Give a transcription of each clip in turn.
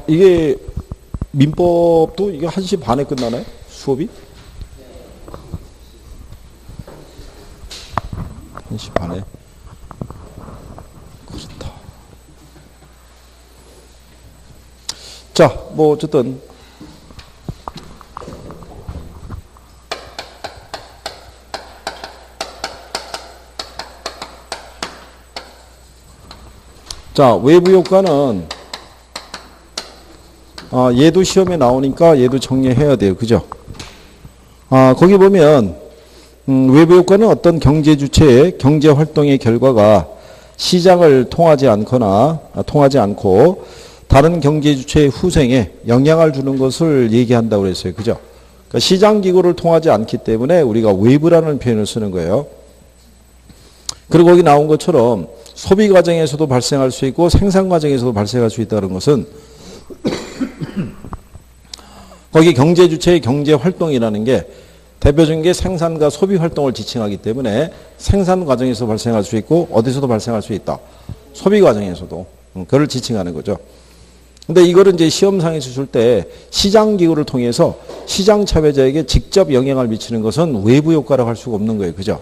이게 민법도 이게 1시 반에 끝나나요? 수업이? 1시 반에. 그렇다. 자, 뭐 어쨌든 자, 외부 효과는 얘도 시험에 나오니까 얘도 정리해야 돼요. 그죠? 거기 보면 외부 효과는 어떤 경제 주체의 경제 활동의 결과가 시장을 통하지 않고 다른 경제 주체의 후생에 영향을 주는 것을 얘기한다고 그랬어요. 그죠? 그러니까 시장 기구를 통하지 않기 때문에 우리가 외부라는 표현을 쓰는 거예요. 그리고 거기 나온 것처럼 소비 과정에서도 발생할 수 있고 생산 과정에서도 발생할 수 있다는 것은 거기 경제 주체의 경제 활동이라는 게 대표적인 게 생산과 소비 활동을 지칭하기 때문에 생산 과정에서 발생할 수 있고 어디서도 발생할 수 있다. 소비 과정에서도 그걸 지칭하는 거죠. 근데 이거를 이제 시험상에서 줄 때 시장 기구를 통해서 시장 참여자에게 직접 영향을 미치는 것은 외부 효과라고 할 수가 없는 거예요. 그죠?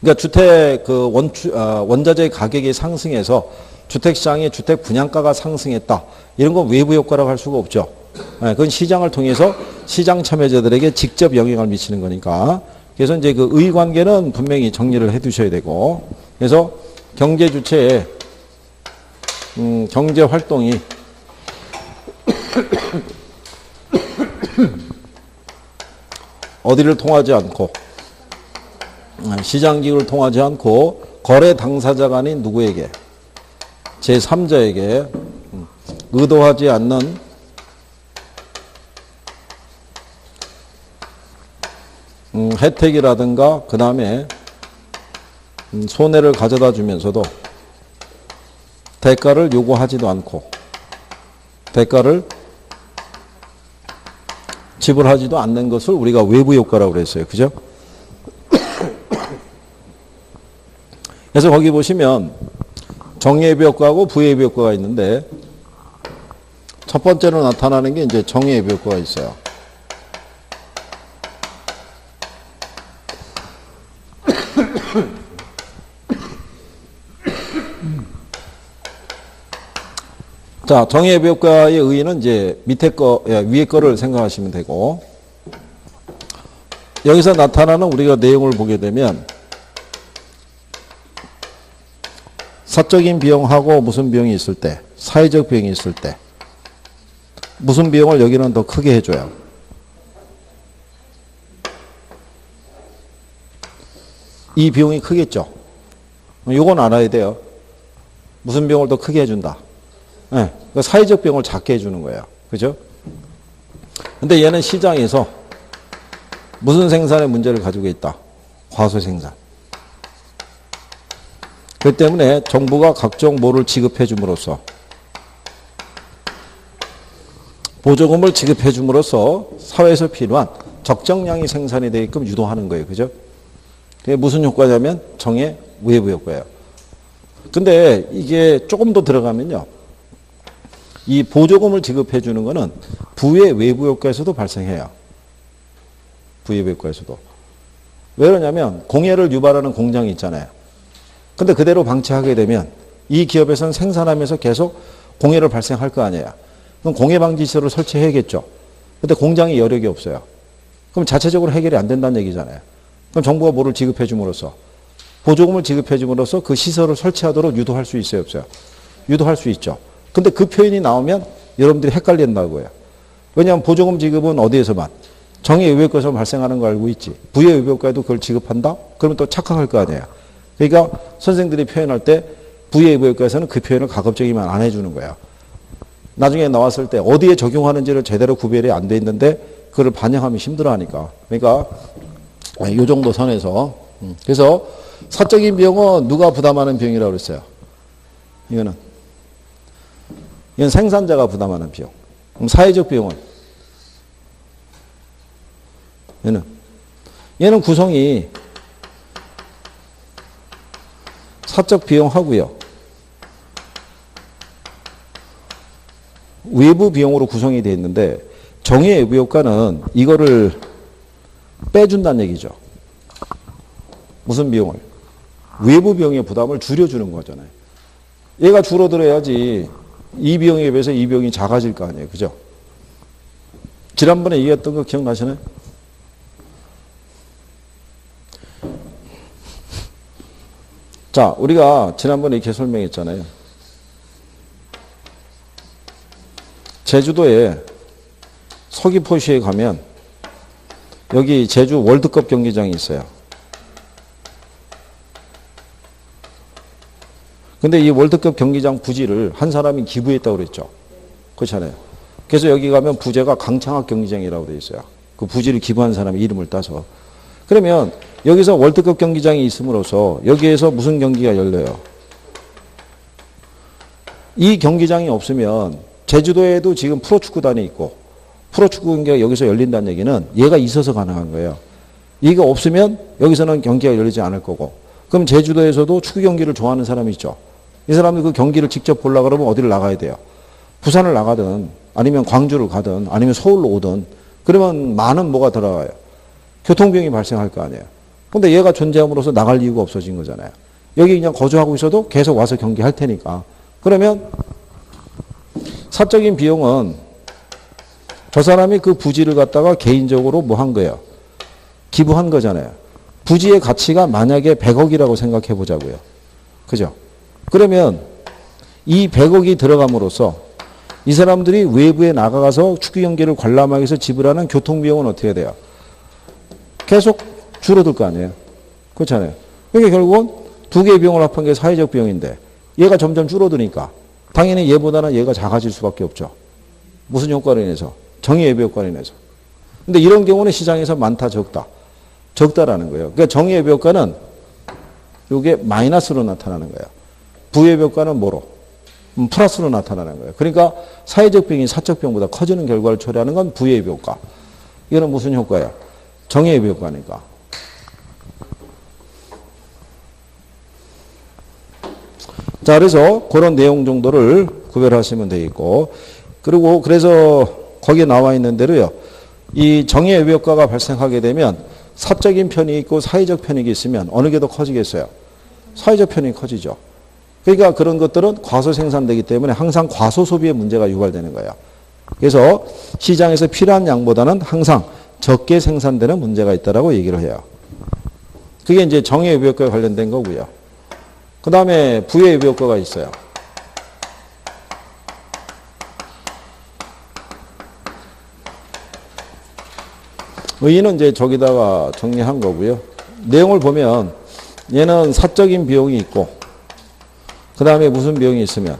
그러니까 주택 원자재 가격이 상승해서 주택시장의 주택 분양가가 상승했다. 이런 건 외부 효과라고 할 수가 없죠. 그건 시장을 통해서 시장 참여자들에게 직접 영향을 미치는 거니까. 그래서 이제 그 의관계는 분명히 정리를 해 두셔야 되고. 그래서 경제 주체의 경제 활동이 어디를 통하지 않고 시장 기구를 통하지 않고 거래 당사자가 아닌 누구에게 제3자에게 의도하지 않는 혜택이라든가 그 다음에 손해를 가져다 주면서도 대가를 요구하지도 않고 대가를 지불하지도 않는 것을 우리가 외부 효과라고 그랬어요. 그죠? 그래서 거기 보시면 정예비 효과하고 부예비 효과가 있는데 첫 번째로 나타나는 게 이제 정예비 효과가 있어요. 자, 정예비 효과의 의의는 이제 밑에 거, 위에 거를 생각하시면 되고 여기서 나타나는 우리가 내용을 보게 되면 사적인 비용하고 무슨 비용이 있을 때, 사회적 비용이 있을 때 무슨 비용을 여기는 더 크게 해줘요. 이 비용이 크겠죠. 요건 알아야 돼요. 무슨 비용을 더 크게 해준다. 네, 그러니까 사회적 비용을 작게 해주는 거예요. 그죠? 근데 얘는 시장에서 무슨 생산의 문제를 가지고 있다. 과소 생산. 그렇기 때문에 정부가 각종 뭐를 지급해 줌으로써 보조금을 지급해 줌으로써 사회에서 필요한 적정량이 생산이 되게끔 유도하는 거예요. 그죠? 그게 무슨 효과냐면 정의 외부 효과예요. 근데 이게 조금 더 들어가면요. 이 보조금을 지급해 주는 거는 부의 외부 효과에서도 발생해요. 부의 외부 효과에서도. 왜 그러냐면 공해를 유발하는 공장이 있잖아요. 근데 그대로 방치하게 되면 이 기업에서는 생산하면서 계속 공해를 발생할 거 아니에요. 그럼 공해 방지 시설을 설치해야겠죠. 근데 공장이 여력이 없어요. 그럼 자체적으로 해결이 안 된다는 얘기잖아요. 그럼 정부가 뭐를 지급해 줌으로써 보조금을 지급해 줌으로써 그 시설을 설치하도록 유도할 수 있어요, 없어요? 유도할 수 있죠. 근데 그 표현이 나오면 여러분들이 헷갈린다고요. 왜냐하면 보조금 지급은 어디에서만? 정의 외부효과에서 발생하는 거 알고 있지. 부의 외부효과에도 그걸 지급한다? 그러면 또 착각할 거 아니에요. 그러니까 선생들이 표현할 때 부의 외부효과에서는 그 표현을 가급적이면 안 해주는 거예요. 나중에 나왔을 때 어디에 적용하는지를 제대로 구별이 안 돼 있는데 그걸 반영하면 힘들어하니까. 그러니까 이 정도 선에서. 그래서 사적인 비용은 누가 부담하는 비용이라고 그랬어요. 이건 생산자가 부담하는 비용. 그럼 사회적 비용은? 얘는 구성이 사적 비용하고요. 외부 비용으로 구성이 되어 있는데 정의 외부 효과는 이거를 빼준다는 얘기죠. 무슨 비용을? 외부 비용의 부담을 줄여주는 거잖아요. 얘가 줄어들어야지 이 비용에 비해서 이 비용이 작아질 거 아니에요. 그죠? 지난번에 얘기했던 거 기억나시나요? 자, 우리가 지난번에 이렇게 설명했잖아요. 제주도에 서귀포시에 가면 여기 제주 월드컵 경기장이 있어요. 근데 이 월드컵 경기장 부지를 한 사람이 기부했다고 그랬죠. 그렇잖아요. 그래서 여기 가면 부제가 강창학 경기장이라고 되어 있어요. 그 부지를 기부한 사람의 이름을 따서. 그러면 여기서 월드컵 경기장이 있음으로써 여기에서 무슨 경기가 열려요? 이 경기장이 없으면 제주도에도 지금 프로축구단이 있고 프로축구 경기가 여기서 열린다는 얘기는 얘가 있어서 가능한 거예요. 이가 없으면 여기서는 경기가 열리지 않을 거고 그럼 제주도에서도 축구 경기를 좋아하는 사람이 있죠. 이 사람이 그 경기를 직접 보려고 그러면 어디를 나가야 돼요? 부산을 나가든 아니면 광주를 가든 아니면 서울로 오든 그러면 많은 뭐가 들어가요? 교통비용이 발생할 거 아니에요. 근데 얘가 존재함으로써 나갈 이유가 없어진 거잖아요. 여기 그냥 거주하고 있어도 계속 와서 경기할 테니까. 그러면 사적인 비용은 저 사람이 그 부지를 갖다가 개인적으로 뭐 한 거예요? 기부한 거잖아요. 부지의 가치가 만약에 100억이라고 생각해 보자고요. 그죠? 그러면 이 100억이 들어감으로써 이 사람들이 외부에 나가서 축구 경기를 관람하기 위해서 지불하는 교통비용은 어떻게 돼요? 계속 줄어들 거 아니에요. 그렇잖아요. 그러니까 결국은 두 개의 비용을 합한 게 사회적 비용인데 얘가 점점 줄어드니까 당연히 얘보다는 얘가 작아질 수밖에 없죠. 무슨 효과로 인해서? 정의예비 효과로 인해서. 근데 이런 경우는 시장에서 많다 적다. 적다라는 거예요. 그러니까 정의예비 효과는 이게 마이너스로 나타나는 거예요. 부예비 효과는 뭐로? 플러스로 나타나는 거예요. 그러니까 사회적 비용이 사적 비용보다 커지는 결과를 초래하는 건 부예비 효과. 이거는 무슨 효과예요? 정의예비 효과니까. 자, 그래서 그런 내용 정도를 구별하시면 되겠고, 그리고 그래서 거기에 나와 있는 대로요, 이 정의예비 효과가 발생하게 되면 사적인 편이 있고 사회적 편이 있으면 어느 게 더 커지겠어요? 사회적 편이 커지죠. 그러니까 그런 것들은 과소 생산되기 때문에 항상 과소 소비의 문제가 유발되는 거예요. 그래서 시장에서 필요한 양보다는 항상 적게 생산되는 문제가 있다라고 얘기를 해요. 그게 이제 정의예비 효과에 관련된 거고요. 그 다음에 부예비 효과가 있어요. 의의는 이제 저기다가 정리한 거고요. 내용을 보면 얘는 사적인 비용이 있고 그 다음에 무슨 비용이 있으면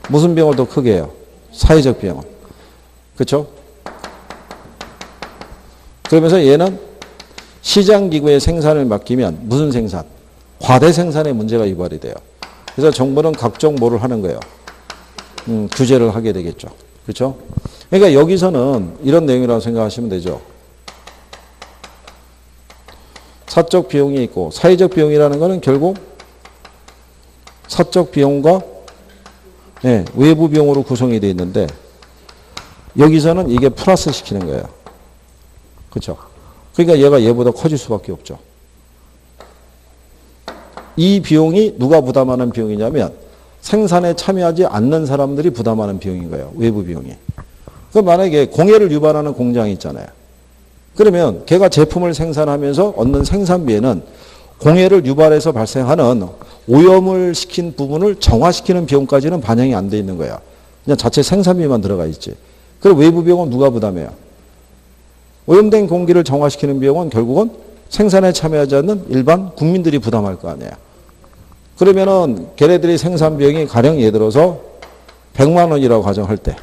무슨 비용을 더 크게 해요? 사회적 비용은. 그렇죠? 그러면서 얘는 시장기구의 생산을 맡기면 무슨 생산? 과대 생산의 문제가 유발이 돼요. 그래서 정부는 각종 뭐를 하는 거예요? 규제를 하게 되겠죠. 그렇죠? 그러니까 여기서는 이런 내용이라고 생각하시면 되죠. 사적 비용이 있고 사회적 비용이라는 것은 결국 사적 비용과 외부 비용으로 구성이 되어 있는데 여기서는 이게 플러스 시키는 거예요. 그렇죠? 그러니까 얘가 얘보다 커질 수밖에 없죠. 이 비용이 누가 부담하는 비용이냐면 생산에 참여하지 않는 사람들이 부담하는 비용인 거예요. 외부 비용이. 그럼 만약에 공해를 유발하는 공장이 있잖아요. 그러면 걔가 제품을 생산하면서 얻는 생산비에는 공해를 유발해서 발생하는 오염을 시킨 부분을 정화시키는 비용까지는 반영이 안 돼 있는 거야. 그냥 자체 생산비만 들어가 있지. 그럼 외부 비용은 누가 부담해요? 오염된 공기를 정화시키는 비용은 결국은 생산에 참여하지 않는 일반 국민들이 부담할 거 아니에요. 그러면은 걔네들이 생산 비용이 가령 예를 들어서 100만 원이라고 가정할 때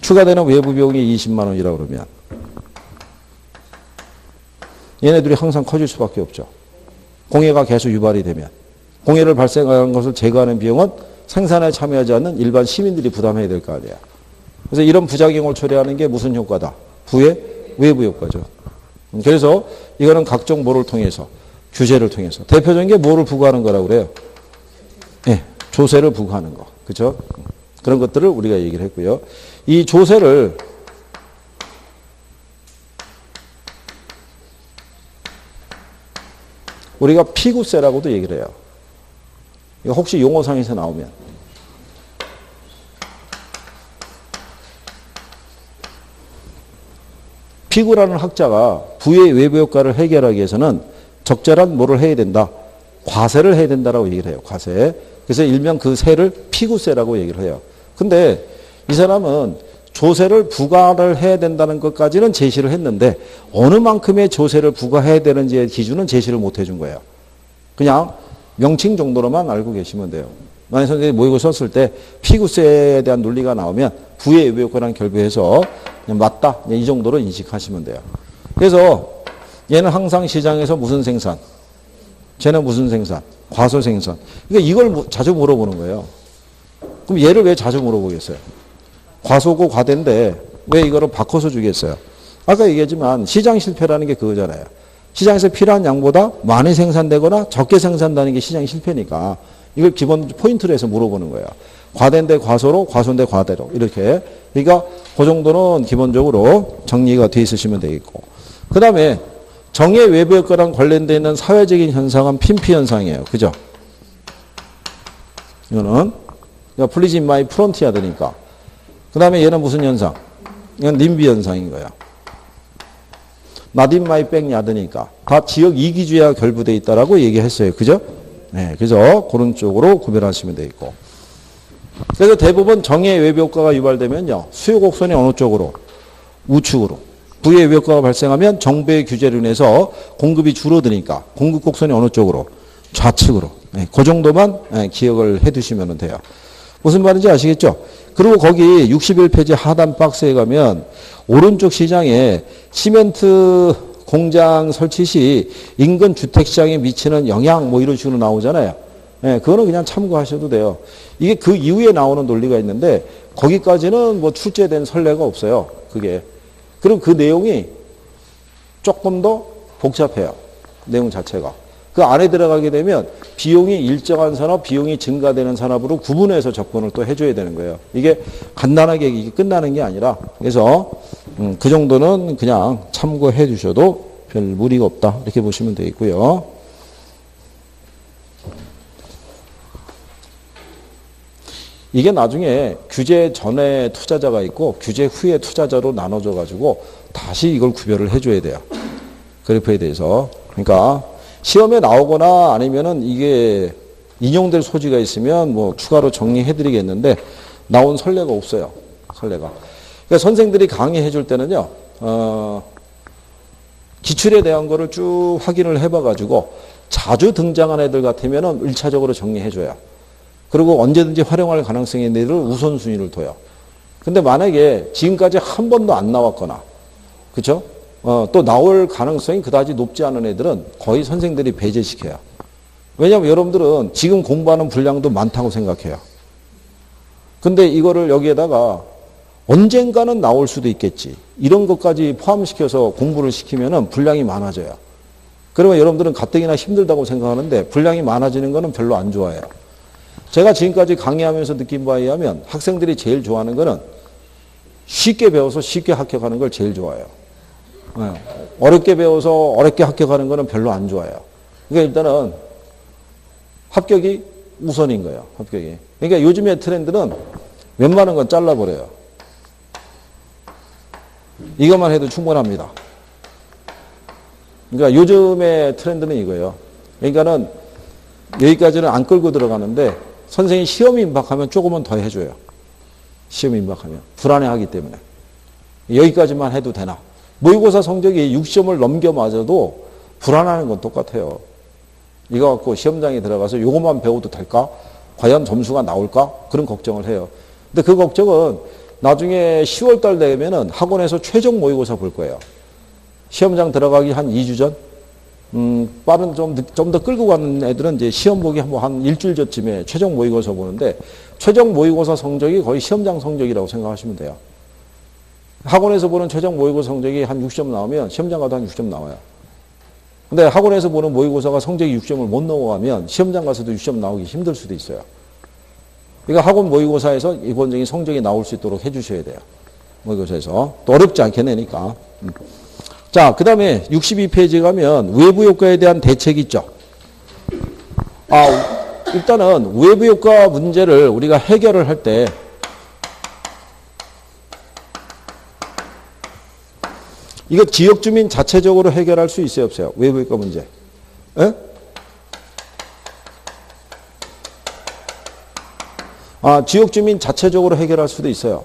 추가되는 외부 비용이 20만 원이라고 그러면 얘네들이 항상 커질 수밖에 없죠. 공해가 계속 유발이 되면. 공해를 발생하는 것을 제거하는 비용은 생산에 참여하지 않는 일반 시민들이 부담해야 될 거 아니에요. 그래서 이런 부작용을 초래하는 게 무슨 효과다? 부의 외부 효과죠. 그래서 이거는 각종 뭐를 통해서? 규제를 통해서. 대표적인 게 뭐를 부과하는 거라고 그래요? 조세를 부과하는 거. 그죠? 그런 것들을 우리가 얘기를 했고요. 이 조세를 우리가 피구세라고도 얘기를 해요. 이거 혹시 용어상에서 나오면. 피구라는 학자가 부의 외부 효과를 해결하기 위해서는 적절한 뭐를 해야 된다? 과세를 해야 된다라고 얘기를 해요. 과세. 그래서 일명 그 세를 피구세라고 얘기를 해요. 근데 이 사람은 조세를 부과를 해야 된다는 것까지는 제시를 했는데 어느 만큼의 조세를 부과해야 되는지의 기준은 제시를 못 해준 거예요. 그냥 명칭 정도로만 알고 계시면 돼요. 만약 선생님이 모의고 썼을 때 피구세에 대한 논리가 나오면 부의 외부 효과랑 결부해서 그냥 맞다. 이 정도로 인식하시면 돼요. 그래서 얘는 항상 시장에서 무슨 생산? 쟤는 무슨 생산? 과소 생산. 그러니까 이걸 자주 물어보는 거예요. 그럼 얘를 왜 자주 물어보겠어요? 과소고 과대인데 왜 이거를 바꿔서 주겠어요? 아까 얘기했지만 시장 실패라는 게 그거잖아요. 시장에서 필요한 양보다 많이 생산되거나 적게 생산되는 게 시장 실패니까 이걸 기본 포인트로 해서 물어보는 거예요. 과대인데 과소로, 과소인데 과대로 이렇게. 그러니까 그 정도는 기본적으로 정리가 돼 있으시면 되겠고. 그 다음에 정의 외부 효과랑 관련되어 있는 사회적인 현상은 핀피 현상이에요. 그죠? 이거는 플리즈 인 마이 프론티아 되니까. 그 다음에 얘는 무슨 현상? 이건 님비 현상인 거야. not in my backyard니까. 다 지역 이기주의와 결부되어 있다라고 얘기했어요. 그죠? 네, 그래서 그런 쪽으로 구별하시면 되겠고. 그래서 대부분 정의 외부 효과가 유발되면요. 수요 곡선이 어느 쪽으로? 우측으로. 부의 외부 효과가 발생하면 정부의 규제로 인해서 공급이 줄어드니까 공급 곡선이 어느 쪽으로? 좌측으로. 네, 그 정도만 기억을 해 두시면 돼요. 무슨 말인지 아시겠죠? 그리고 거기 61페이지 하단 박스에 가면 오른쪽 시장에 시멘트 공장 설치 시 인근 주택 시장에 미치는 영향 뭐 이런 식으로 나오잖아요. 네, 그거는 그냥 참고하셔도 돼요. 이게 그 이후에 나오는 논리가 있는데 거기까지는 뭐 출제된 선례가 없어요. 그게. 그리고 그 내용이 조금 더 복잡해요. 내용 자체가. 그 안에 들어가게 되면 비용이 일정한 산업, 비용이 증가되는 산업으로 구분해서 접근을 또 해줘야 되는 거예요. 이게 간단하게 이게 끝나는 게 아니라 그래서 그 정도는 그냥 참고해 주셔도 별 무리가 없다. 이렇게 보시면 되겠고요. 이게 나중에 규제 전에 투자자가 있고 규제 후에 투자자로 나눠져 가지고 다시 이걸 구별을 해줘야 돼요. 그래프에 대해서. 그러니까 시험에 나오거나 아니면은 이게 인용될 소지가 있으면 뭐 추가로 정리해 드리겠는데 나온 선례가 없어요. 선례가. 그러니까 선생들이 강의해 줄 때는요, 기출에 대한 거를 쭉 확인을 해봐 가지고 자주 등장한 애들 같으면은 1차적으로 정리해 줘요. 그리고 언제든지 활용할 가능성이 있는 애들을 우선순위를 둬요. 근데 만약에 지금까지 한 번도 안 나왔거나, 그죠? 또 나올 가능성이 그다지 높지 않은 애들은 거의 선생들이 배제시켜요. 왜냐하면 여러분들은 지금 공부하는 분량도 많다고 생각해요. 근데 이거를 여기에다가 언젠가는 나올 수도 있겠지. 이런 것까지 포함시켜서 공부를 시키면은 분량이 많아져요. 그러면 여러분들은 가뜩이나 힘들다고 생각하는데 분량이 많아지는 거는 별로 안 좋아해요. 제가 지금까지 강의하면서 느낀 바에 의하면 학생들이 제일 좋아하는 거는 쉽게 배워서 쉽게 합격하는 걸 제일 좋아해요. 어렵게 배워서 어렵게 합격하는 거는 별로 안 좋아해요. 그러니까 일단은 합격이 우선인 거예요. 합격이. 그러니까 요즘의 트렌드는 웬만한 건 잘라버려요. 이것만 해도 충분합니다. 그러니까 요즘의 트렌드는 이거예요. 그러니까는 여기까지는 안 끌고 들어가는데 선생님이 시험 임박하면 조금은 더 해줘요. 시험 임박하면. 불안해하기 때문에. 여기까지만 해도 되나. 모의고사 성적이 6시험을 넘겨 맞아도 불안하는 건 똑같아요. 이거 갖고 시험장에 들어가서 이것만 배워도 될까? 과연 점수가 나올까? 그런 걱정을 해요. 근데 그 걱정은 나중에 10월 달 되면은 학원에서 최종 모의고사 볼 거예요. 시험장 들어가기 한 2주 전? 빠른 좀 더 끌고 가는 애들은 이제 시험 보기 한 일주일 전쯤에 최종 모의고사 보는데 최종 모의고사 성적이 거의 시험장 성적이라고 생각하시면 돼요. 학원에서 보는 최종 모의고사 성적이 한 60점 나오면 시험장 가도 한 60점 나와요. 근데 학원에서 보는 모의고사가 성적이 60점을 못 넘어가면 시험장 가서도 60점 나오기 힘들 수도 있어요. 그러니까 학원 모의고사에서 기본적인 성적이 나올 수 있도록 해주셔야 돼요. 모의고사에서. 또 어렵지 않게 내니까. 자, 그 다음에 62페이지 가면 외부 효과에 대한 대책이 있죠. 일단은 외부 효과 문제를 우리가 해결을 할 때 이거 지역 주민 자체적으로 해결할 수 있어요, 없어요? 외부 효과 문제. 에? 지역 주민 자체적으로 해결할 수도 있어요.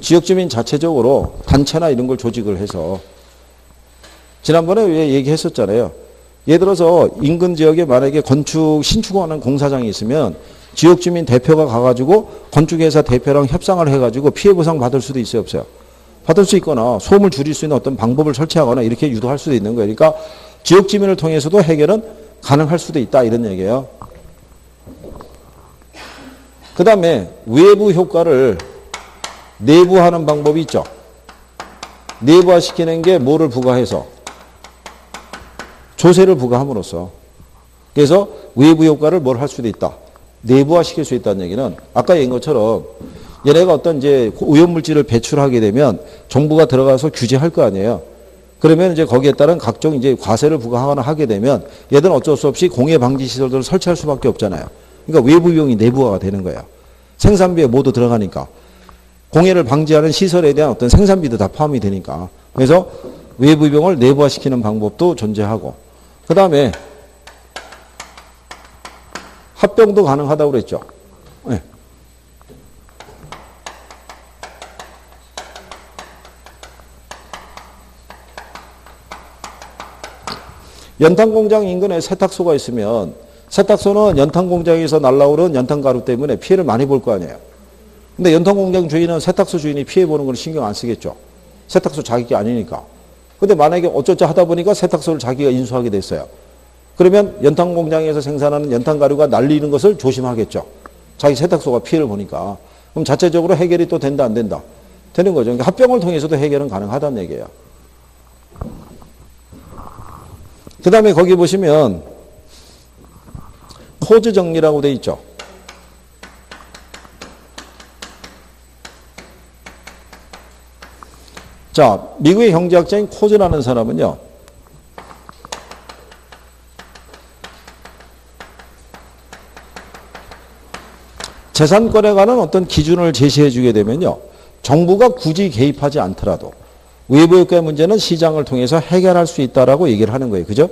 지역 주민 자체적으로 단체나 이런 걸 조직을 해서 지난번에 왜 얘기했었잖아요. 예를 들어서 인근 지역에 만약에 신축하는 공사장이 있으면 지역 주민 대표가 가가지고 건축회사 대표랑 협상을 해가지고 피해 보상 받을 수도 있어요, 없어요? 받을 수 있거나 소음을 줄일 수 있는 어떤 방법을 설치하거나 이렇게 유도할 수도 있는 거예요. 그러니까 지역 주민을 통해서도 해결은 가능할 수도 있다 이런 얘기예요. 그 다음에 외부 효과를 내부화하는 방법이 있죠. 내부화시키는 게 뭐를 부과해서? 조세를 부과함으로써. 그래서 외부 효과를 뭘 할 수도 있다. 내부화시킬 수 있다는 얘기는 아까 얘기한 것처럼 얘네가 어떤 이제 오염물질을 배출하게 되면 정부가 들어가서 규제할 거 아니에요. 그러면 이제 거기에 따른 각종 이제 과세를 부과하거나 하게 되면 얘들은 어쩔 수 없이 공해 방지 시설들을 설치할 수밖에 없잖아요. 그러니까 외부 비용이 내부화가 되는 거예요. 생산비에 모두 들어가니까. 공해를 방지하는 시설에 대한 어떤 생산비도 다 포함이 되니까. 그래서 외부 비용을 내부화시키는 방법도 존재하고. 그 다음에 합병도 가능하다고 그랬죠. 네. 연탄공장 인근에 세탁소가 있으면 세탁소는 연탄공장에서 날라오는 연탄가루 때문에 피해를 많이 볼 거 아니에요. 근데 연탄공장 주인은 세탁소 주인이 피해보는 걸 신경 안 쓰겠죠. 세탁소 자기가 아니니까. 근데 만약에 어쩌자 하다 보니까 세탁소를 자기가 인수하게 됐어요. 그러면 연탄공장에서 생산하는 연탄가루가 날리는 것을 조심하겠죠. 자기 세탁소가 피해를 보니까. 그럼 자체적으로 해결이 또 된다 안 된다? 되는 거죠. 그러니까 합병을 통해서도 해결은 가능하다는 얘기예요. 그 다음에 거기 보시면 코즈 정리라고 돼 있죠. 자, 미국의 경제학자인 코즈라는 사람은요. 재산권에 관한 어떤 기준을 제시해 주게 되면요. 정부가 굳이 개입하지 않더라도 외부 효과의 문제는 시장을 통해서 해결할 수 있다라고 얘기를 하는 거예요. 그죠?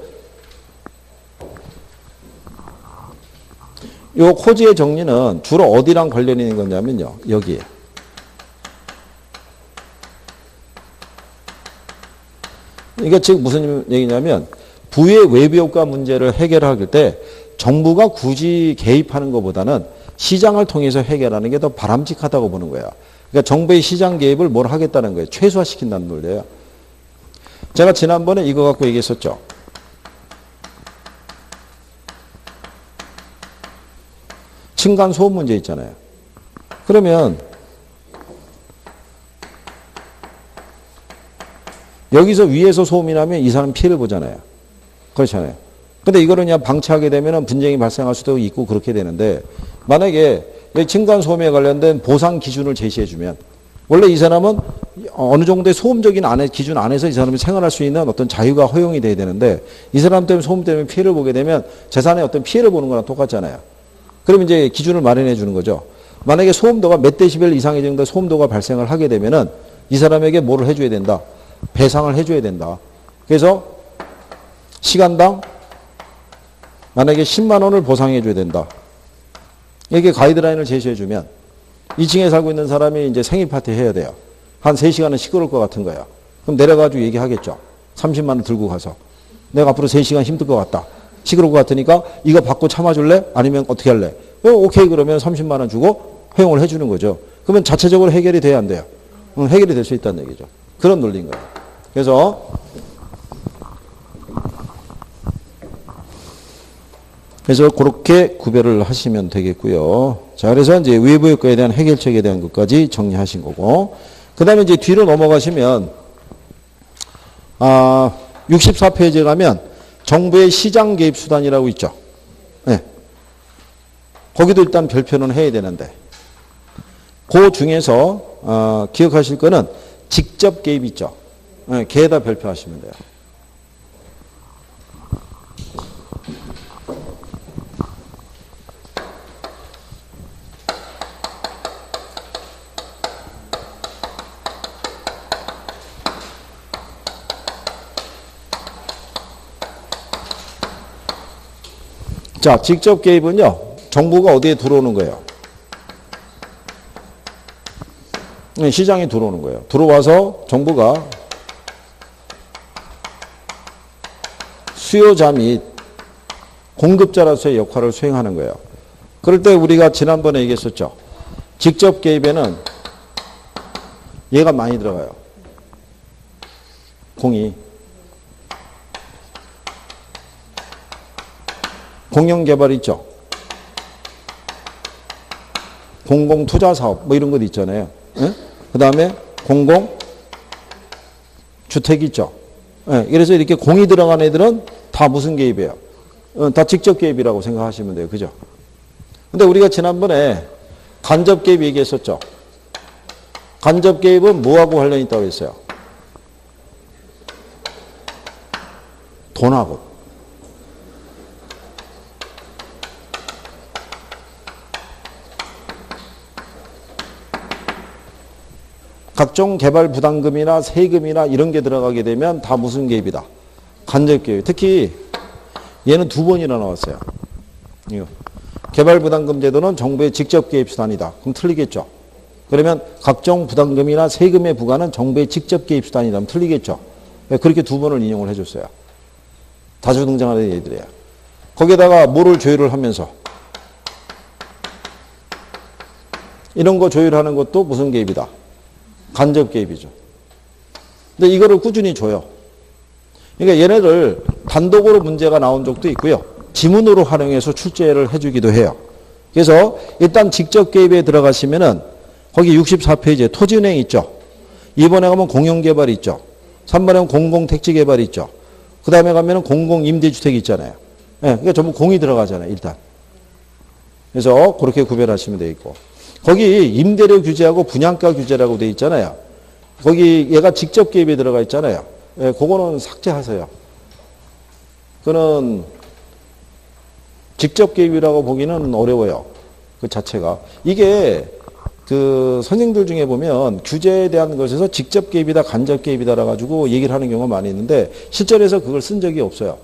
요 코즈의 정리는 주로 어디랑 관련이 있는 거냐면요. 여기에. 이게 지금 무슨 얘기냐면 부의 외부 효과 문제를 해결할 때 정부가 굳이 개입하는 것보다는 시장을 통해서 해결하는 게 더 바람직하다고 보는 거예요. 그러니까 정부의 시장 개입을 뭘 하겠다는 거예요. 최소화시킨다는 논리예요. 제가 지난번에 이거 갖고 얘기했었죠. 층간 소음 문제 있잖아요. 그러면 여기서 위에서 소음이 나면 이 사람 피해를 보잖아요. 그렇잖아요. 근데 이거를 그냥 방치하게 되면 분쟁이 발생할 수도 있고 그렇게 되는데 만약에 층간소음에 관련된 보상 기준을 제시해주면 원래 이 사람은 어느 정도의 소음적인 기준 안에서 이 사람이 생활할 수 있는 어떤 자유가 허용이 돼야 되는데 이 사람 때문에 소음 때문에 피해를 보게 되면 재산에 어떤 피해를 보는 거랑 똑같잖아요. 그럼 이제 기준을 마련해 주는 거죠. 만약에 소음도가 몇 데시벨 이상의 정도 소음도가 발생을 하게 되면은 이 사람에게 뭐를 해줘야 된다? 배상을 해줘야 된다. 그래서 시간당 만약에 10만 원을 보상해 줘야 된다. 이렇게 가이드라인을 제시해 주면 2층에 살고 있는 사람이 이제 생일 파티 해야 돼요. 한 3시간은 시끄러울 것 같은 거예요. 그럼 내려가지고 얘기하겠죠. 30만 원 들고 가서. 내가 앞으로 3시간 힘들 것 같다. 시끄러울 것 같으니까 이거 받고 참아줄래? 아니면 어떻게 할래? 오케이 그러면 30만 원 주고 허용을 해주는 거죠. 그러면 자체적으로 해결이 돼야 안 돼요. 해결이 될 수 있다는 얘기죠. 그런 논리인 거예요. 그래서 그렇게 구별을 하시면 되겠고요. 자, 그래서 이제 외부 효과에 대한 해결책에 대한 것까지 정리하신 거고. 그 다음에 이제 뒤로 넘어가시면, 64페이지에 가면 정부의 시장 개입 수단이라고 있죠. 네. 거기도 일단 별표는 해야 되는데 그 중에서 기억하실 거는 직접 개입 있죠. 걔에다 별표하시면 돼요. 자, 직접 개입은요, 정부가 어디에 들어오는 거예요? 시장에 들어오는 거예요. 들어와서 정부가 수요자 및 공급자로서의 역할을 수행하는 거예요. 그럴 때 우리가 지난번에 얘기했었죠. 직접 개입에는 얘가 많이 들어가요. 공이. 공영개발 있죠. 공공투자사업 뭐 이런 것 있잖아요. 그 다음에 공공주택 있죠. 그래서 이렇게 공이 들어간 애들은 다 무슨 개입이에요? 다 직접 개입이라고 생각하시면 돼요. 그죠? 근데 우리가 지난번에 간접 개입 얘기했었죠. 간접 개입은 뭐하고 관련이 있다고 했어요? 돈하고. 각종 개발 부담금이나 세금이나 이런 게 들어가게 되면 다 무슨 개입이다? 간접 개입. 특히 얘는 2번이나 나왔어요. 이거. 개발 부담금 제도는 정부의 직접 개입 수단이다. 그럼 틀리겠죠. 그러면 각종 부담금이나 세금의 부과는 정부의 직접 개입 수단이다. 그럼 틀리겠죠. 그렇게 2번을 인용을 해줬어요. 자주 등장하는 얘들이에요. 거기에다가 뭐를 조율을 하면서 이런 거 조율하는 것도 무슨 개입이다? 간접 개입이죠. 근데 이거를 꾸준히 줘요. 그러니까 얘네를 단독으로 문제가 나온 적도 있고요. 지문으로 활용해서 출제를 해주기도 해요. 그래서 일단 직접 개입에 들어가시면은 거기 64페이지에 토지은행 있죠. 2번에 가면 공영개발 있죠. 3번에 가면 공공택지개발 있죠. 그 다음에 가면은 공공임대주택 있잖아요. 그러니까 전부 공이 들어가잖아요. 일단. 그래서 그렇게 구별하시면 되겠고. 거기 임대료 규제하고 분양가 규제라고 돼 있잖아요. 거기 얘가 직접 개입에 들어가 있잖아요. 그거는 삭제하세요. 그거는 직접 개입이라고 보기는 어려워요. 그 자체가. 이게 그 선생들 중에 보면 규제에 대한 것에서 직접 개입이다, 간접 개입이다 가지고 얘기를 하는 경우가 많이 있는데 실전에서 그걸 쓴 적이 없어요.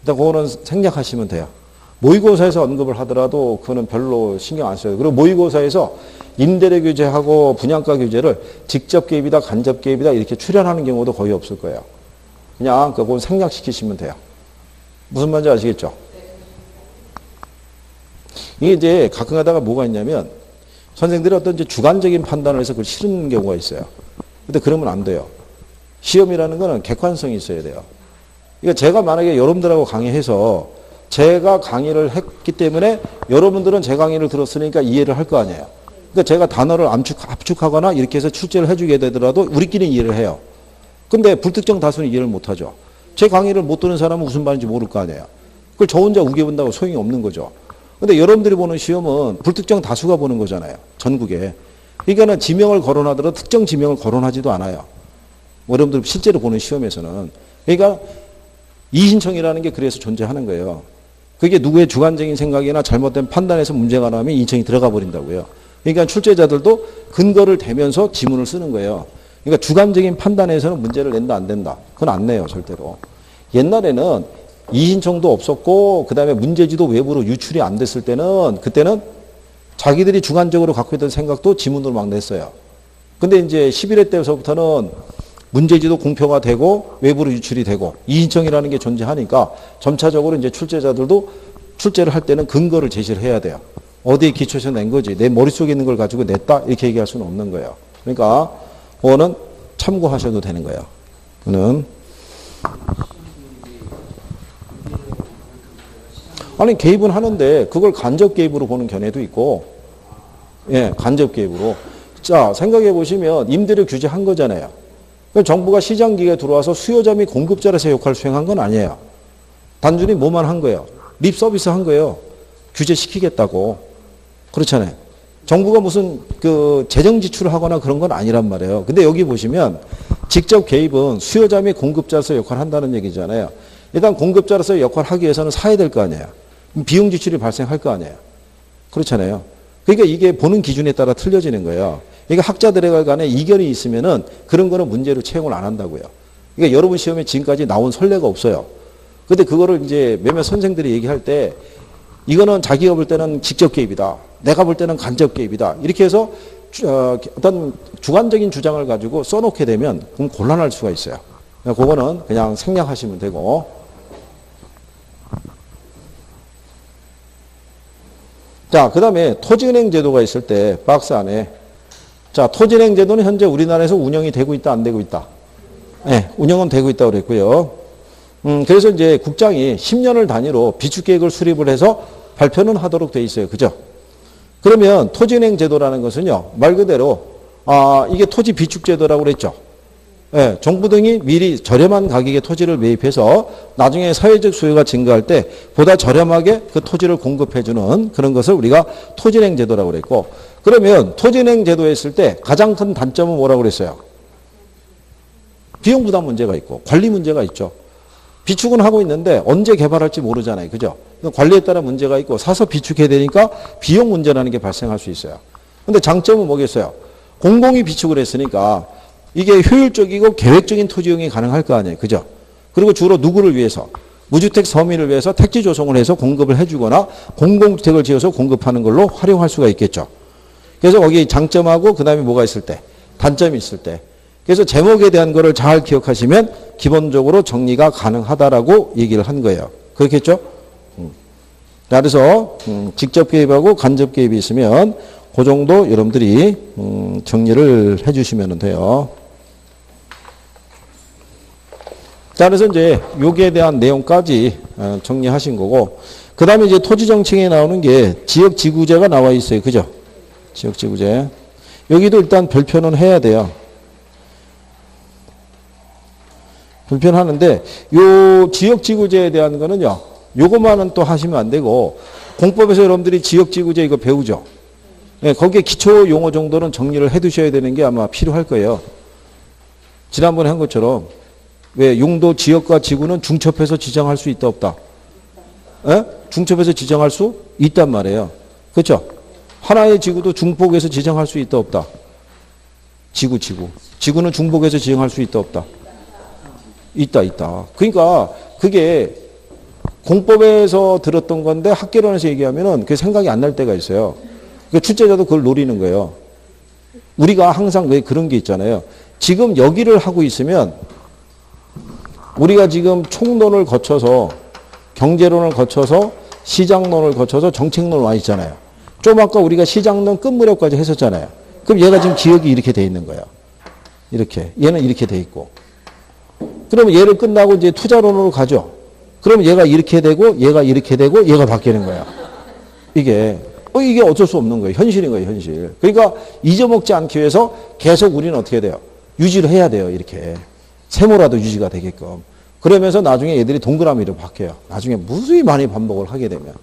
일단 그거는 생략하시면 돼요. 모의고사에서 언급을 하더라도 그거는 별로 신경 안 써요. 그리고 모의고사에서 임대료 규제하고 분양가 규제를 직접 개입이다, 간접 개입이다 이렇게 출연하는 경우도 거의 없을 거예요. 그냥 그건 생략시키시면 돼요. 무슨 말인지 아시겠죠? 이게 이제 가끔 가다가 뭐가 있냐면 선생들이 어떤 이제 주관적인 판단을 해서 그걸 싫은 경우가 있어요. 근데 그러면 안 돼요. 시험이라는 거는 객관성이 있어야 돼요. 그러니까 제가 만약에 여러분들하고 강의해서 제가 강의를 했기 때문에 여러분들은 제 강의를 들었으니까 이해를 할 거 아니에요. 그러니까 제가 단어를 압축하거나 이렇게 해서 출제를 해주게 되더라도 우리끼리 이해를 해요. 근데 불특정 다수는 이해를 못하죠. 제 강의를 못 듣는 사람은 무슨 말인지 모를 거 아니에요. 그걸 저 혼자 우겨본다고 소용이 없는 거죠. 근데 여러분들이 보는 시험은 불특정 다수가 보는 거잖아요. 전국에. 그러니까는 지명을 거론하더라도 특정 지명을 거론하지도 않아요. 여러분들 실제로 보는 시험에서는. 그러니까 이신청이라는 게 그래서 존재하는 거예요. 그게 누구의 주관적인 생각이나 잘못된 판단에서 문제가 나오면 인청이 들어가 버린다고요. 그러니까 출제자들도 근거를 대면서 지문을 쓰는 거예요. 그러니까 주관적인 판단에서는 문제를 낸다 안 된다. 그건 안 내요 절대로. 옛날에는 이신청도 없었고 그다음에 문제지도 외부로 유출이 안 됐을 때는 그때는 자기들이 주관적으로 갖고 있던 생각도 지문으로 막 냈어요. 근데 이제 11회 때서부터는 문제지도 공표가 되고 외부로 유출이 되고 이신청이라는 게 존재하니까 점차적으로 이제 출제자들도 출제를 할 때는 근거를 제시를 해야 돼요. 어디에 기초해서 낸 거지. 내 머릿속에 있는 걸 가지고 냈다 이렇게 얘기할 수는 없는 거예요. 그러니까 그거는 참고하셔도 되는 거예요. 그는 아니 개입은 하는데 그걸 간접 개입으로 보는 견해도 있고 간접 개입으로. 자 생각해 보시면 임대료 규제한 거잖아요. 정부가 시장기계에 들어와서 수요자 및 공급자로서의 역할을 수행한 건 아니에요. 단순히 뭐만 한 거예요. 립 서비스 한 거예요. 규제시키겠다고. 그렇잖아요. 정부가 무슨 그 재정 지출을 하거나 그런 건 아니란 말이에요. 근데 여기 보시면 직접 개입은 수요자 및 공급자로서 역할을 한다는 얘기잖아요. 일단 공급자로서 역할을 하기 위해서는 사야 될 거 아니에요. 비용 지출이 발생할 거 아니에요. 그렇잖아요. 그러니까 이게 보는 기준에 따라 틀려지는 거예요. 그러니까 학자들의 간에 이견이 있으면은 그런 거는 문제로 채용을 안 한다고요. 그러니까 여러분 시험에 지금까지 나온 선례가 없어요. 근데 그거를 이제 몇몇 선생들이 얘기할 때 이거는 자기가 볼 때는 직접 개입이다. 내가 볼 때는 간접 개입이다. 이렇게 해서 어떤 주관적인 주장을 가지고 써놓게 되면 그럼 곤란할 수가 있어요. 그거는 그냥 생략하시면 되고. 자, 그 다음에 토지은행 제도가 있을 때 박스 안에 자, 토지은행 제도는 현재 우리나라에서 운영이 되고 있다, 안 되고 있다? 네, 운영은 되고 있다고 그랬고요. 그래서 이제 국장이 10년을 단위로 비축계획을 수립을 해서 발표는 하도록 돼 있어요. 그죠? 그러면 토지은행 제도라는 것은요, 말 그대로, 이게 토지 비축제도라고 그랬죠. 예, 정부 등이 미리 저렴한 가격의 토지를 매입해서 나중에 사회적 수요가 증가할 때 보다 저렴하게 그 토지를 공급해주는 그런 것을 우리가 토지은행 제도라고 그랬고, 그러면 토지은행 제도에 있을 때 가장 큰 단점은 뭐라고 그랬어요? 비용 부담 문제가 있고 관리 문제가 있죠. 비축은 하고 있는데 언제 개발할지 모르잖아요. 그죠? 관리에 따라 문제가 있고 사서 비축해야 되니까 비용 문제라는 게 발생할 수 있어요. 근데 장점은 뭐겠어요? 공공이 비축을 했으니까 이게 효율적이고 계획적인 토지 이용이 가능할 거 아니에요. 그죠? 그리고 주로 누구를 위해서? 무주택 서민을 위해서 택지 조성을 해서 공급을 해주거나 공공주택을 지어서 공급하는 걸로 활용할 수가 있겠죠. 그래서 거기 장점하고 그 다음에 뭐가 있을 때? 단점이 있을 때. 그래서 제목에 대한 거를 잘 기억하시면 기본적으로 정리가 가능하다라고 얘기를 한 거예요. 그렇겠죠? 자, 그래서 직접 개입하고 간접 개입이 있으면 그 정도 여러분들이 정리를 해주시면 돼요. 자, 그래서 이제 여기에 대한 내용까지 정리하신 거고, 그 다음에 이제 토지정책에 나오는 게 지역지구제가 나와 있어요. 그죠? 지역지구제. 여기도 일단 별표는 해야 돼요. 별표는 하는데, 요 지역지구제에 대한 거는요, 요것만은 또 하시면 안 되고, 공법에서 여러분들이 지역지구제 이거 배우죠? 네, 거기에 기초 용어 정도는 정리를 해 두셔야 되는 게 아마 필요할 거예요. 지난번에 한 것처럼, 왜 용도 지역과 지구는 중첩해서 지정할 수 있다 없다? 에? 중첩해서 지정할 수 있단 말이에요. 그렇죠? 하나의 지구도 중복해서 지정할 수 있다 없다? 지구. 지구는 중복해서 지정할 수 있다 없다? 있다. 그러니까 그게 공법에서 들었던 건데 학계론에서 얘기하면은 그게 생각이 안 날 때가 있어요. 그러니까 출제자도 그걸 노리는 거예요. 우리가 항상 왜 그런 게 있잖아요. 지금 여기를 하고 있으면 우리가 지금 총론을 거쳐서 경제론을 거쳐서 시장론을 거쳐서 정책론 와 있잖아요. 좀 아까 우리가 시장론 끝무렵까지 했었잖아요. 그럼 얘가 지금 기억이 이렇게 돼 있는 거예요. 이렇게. 얘는 이렇게 돼 있고. 그러면 얘를 끝나고 이제 투자론으로 가죠. 그러면 얘가 이렇게 되고 얘가 이렇게 되고 얘가 바뀌는 거야. 이게 어쩔 수 없는 거예요. 현실인 거예요. 현실. 그러니까 잊어먹지 않기 위해서 계속 우리는 어떻게 돼요? 유지를 해야 돼요. 이렇게. 세모라도 유지가 되게끔. 그러면서 나중에 얘들이 동그라미로 바뀌어요. 나중에 무수히 많이 반복을 하게 되면.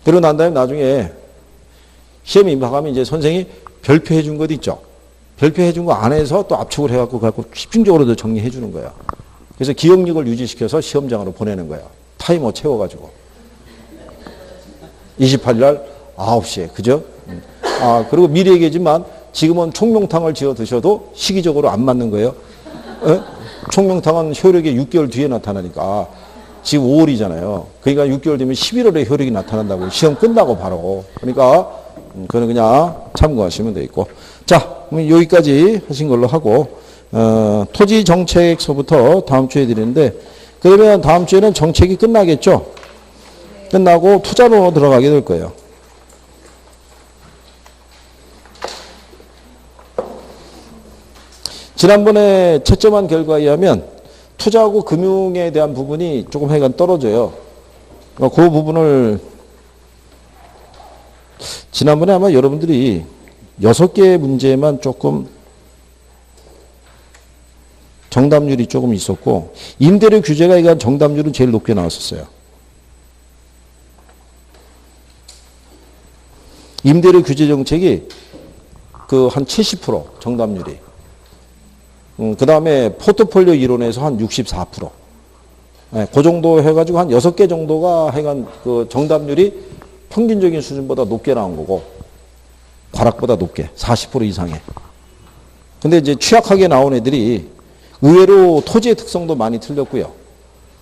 그러고 난 다음에 나중에 시험에 임박하면 이제 선생이 별표해 준 것 있죠. 별표해 준 거 안에서 또 압축을 해갖고 집중적으로 정리해 주는 거예요. 그래서 기억력을 유지시켜서 시험장으로 보내는 거예요. 타이머 채워가지고. 28일 날 9시에. 그죠? 그리고 미리 얘기했지만 지금은 총명탕을 지어 드셔도 시기적으로 안 맞는 거예요. 에? 총명탕은 효력이 6개월 뒤에 나타나니까 지금 5월이잖아요. 그러니까 6개월 되면 11월에 효력이 나타난다고. 시험 끝나고 바로. 그러니까 그거는 그냥 참고하시면 되겠고. 자, 여기까지 하신 걸로 하고 토지 정책서부터 다음 주에 드리는데 그러면 다음 주에는 정책이 끝나겠죠? 끝나고 투자론으로 들어가게 될 거예요. 지난번에 채점한 결과에 의하면 투자하고 금융에 대한 부분이 조금 하여간 떨어져요. 그 부분을 지난번에 아마 여러분들이 6개의 문제만 조금 정답률이 조금 있었고 임대료 규제가 이건 정답률은 제일 높게 나왔었어요. 임대료 규제 정책이 그 한 70% 정답률이. 그 다음에 포트폴리오 이론에서 한 64%. 네, 그 정도 해가지고 한 6개 정도가 하여간 그 정답률이 평균적인 수준보다 높게 나온 거고, 과락보다 높게, 40% 이상에. 근데 이제 취약하게 나온 애들이 의외로 토지의 특성도 많이 틀렸고요.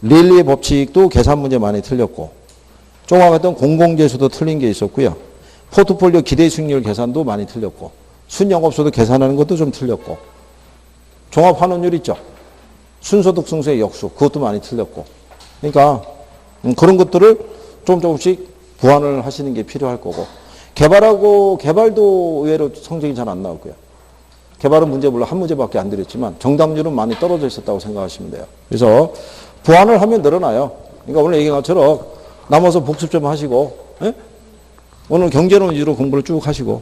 릴리의 법칙도 계산 문제 많이 틀렸고, 종합했던 공공재수도 틀린 게 있었고요. 포트폴리오 기대 수익률 계산도 많이 틀렸고, 순영업소도 계산하는 것도 좀 틀렸고, 종합환원율 있죠. 순소득 승수의 역수, 그것도 많이 틀렸고. 그러니까 그런 것들을 조금씩 보완을 하시는 게 필요할 거고, 개발도 의외로 성적이 잘 안 나왔고요. 개발은 문제 물론 한 문제밖에 안 드렸지만 정답률은 많이 떨어져 있었다고 생각하시면 돼요. 그래서 보완을 하면 늘어나요. 그러니까 오늘 얘기한 것처럼 남아서 복습 좀 하시고, 예? 오늘 경제론 위주로 공부를 쭉 하시고,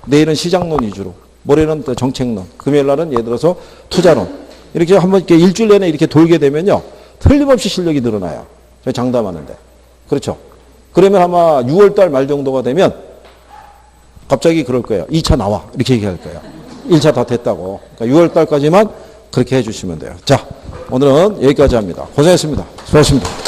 내일은 시장론 위주로, 모레는 또 정책론, 금요일 날은 예를 들어서 투자론, 이렇게 한번 이렇게 일주일 내내 이렇게 돌게 되면요, 틀림없이 실력이 늘어나요. 장담하는데. 그렇죠. 그러면 아마 6월달 말 정도가 되면 갑자기 그럴 거예요. 2차 나와. 이렇게 얘기할 거예요. 1차 다 됐다고. 그러니까 6월달까지만 그렇게 해주시면 돼요. 자, 오늘은 여기까지 합니다. 고생했습니다. 수고하셨습니다.